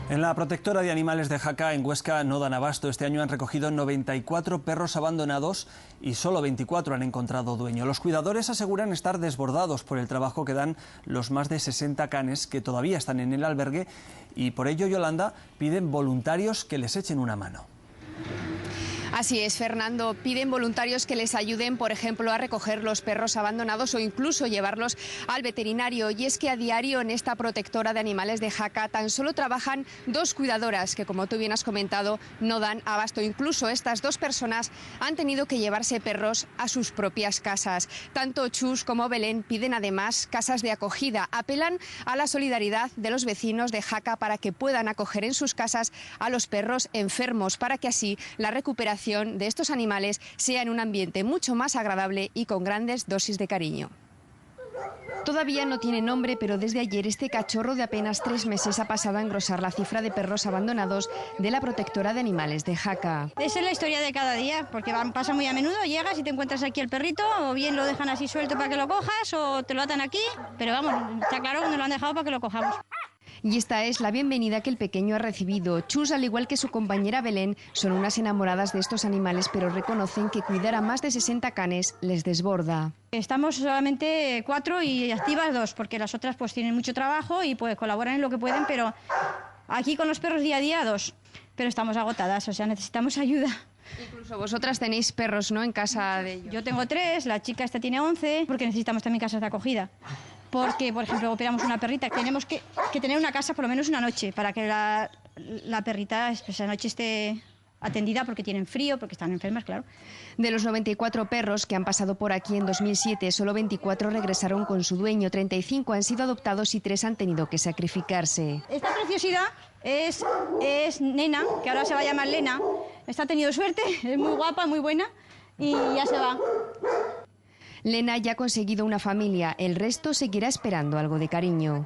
En la protectora de animales de Jaca, en Huesca, no dan abasto. Este año han recogido 94 perros abandonados y solo 24 han encontrado dueño. Los cuidadores aseguran estar desbordados por el trabajo que dan los más de 60 canes que todavía están en el albergue y por ello, Yolanda, piden voluntarios que les echen una mano. Así es, Fernando. Piden voluntarios que les ayuden, por ejemplo, a recoger los perros abandonados o incluso llevarlos al veterinario. Y es que a diario en esta protectora de animales de Jaca tan solo trabajan 2 cuidadoras que, como tú bien has comentado, no dan abasto. Incluso estas 2 personas han tenido que llevarse perros a sus propias casas. Tanto Chus como Belén piden además casas de acogida. Apelan a la solidaridad de los vecinos de Jaca para que puedan acoger en sus casas a los perros enfermos, para que así la recuperación de estos animales sea en un ambiente mucho más agradable y con grandes dosis de cariño. Todavía no tiene nombre, pero desde ayer este cachorro de apenas 3 meses ha pasado a engrosar la cifra de perros abandonados de la protectora de animales de Jaca. Esa es la historia de cada día, porque pasa muy a menudo, llegas y te encuentras aquí el perrito, o bien lo dejan así suelto para que lo cojas, o te lo atan aquí, pero vamos, está claro que nos lo han dejado para que lo cojamos. Y esta es la bienvenida que el pequeño ha recibido. Chus, al igual que su compañera Belén, son unas enamoradas de estos animales, pero reconocen que cuidar a más de 60 canes les desborda. Estamos solamente 4 y activas 2, porque las otras pues tienen mucho trabajo y pues colaboran en lo que pueden, pero aquí con los perros día a día 2, pero estamos agotadas, o sea, necesitamos ayuda. Incluso vosotras tenéis perros, ¿no?, en casa de ellos. Yo tengo 3, la chica esta tiene 11, porque necesitamos también casas de acogida. Porque, por ejemplo, operamos una perrita, tenemos que tener una casa por lo menos una noche para que la perrita esa noche esté atendida, porque tienen frío, porque están enfermas, claro. De los 94 perros que han pasado por aquí en 2007, solo 24 regresaron con su dueño, 35 han sido adoptados y 3 han tenido que sacrificarse. Esta preciosidad es Nena, que ahora se va a llamar Lena. Esta ha tenido suerte, es muy guapa, muy buena y ya se va. Lena ya ha conseguido una familia, el resto seguirá esperando algo de cariño.